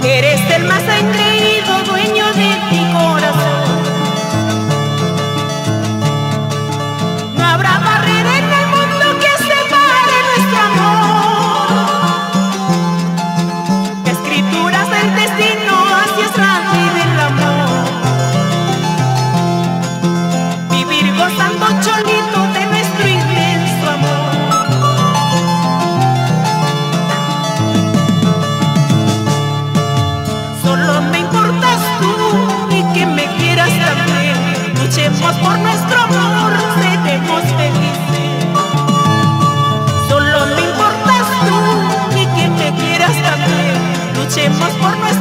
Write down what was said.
Eres el más engreído dueño de mi corazón. No habrá barrera en el mundo que separe nuestro amor. Escrituras del destino, así es la vida del amor. Vivir gozando cholito de nuestro inmenso amor. Solo me importas tú y que me quieras también. Luchemos por nuestro amor, seremos felices. Solo me importas tú y que me quieras también. Luchemos por nuestro amor.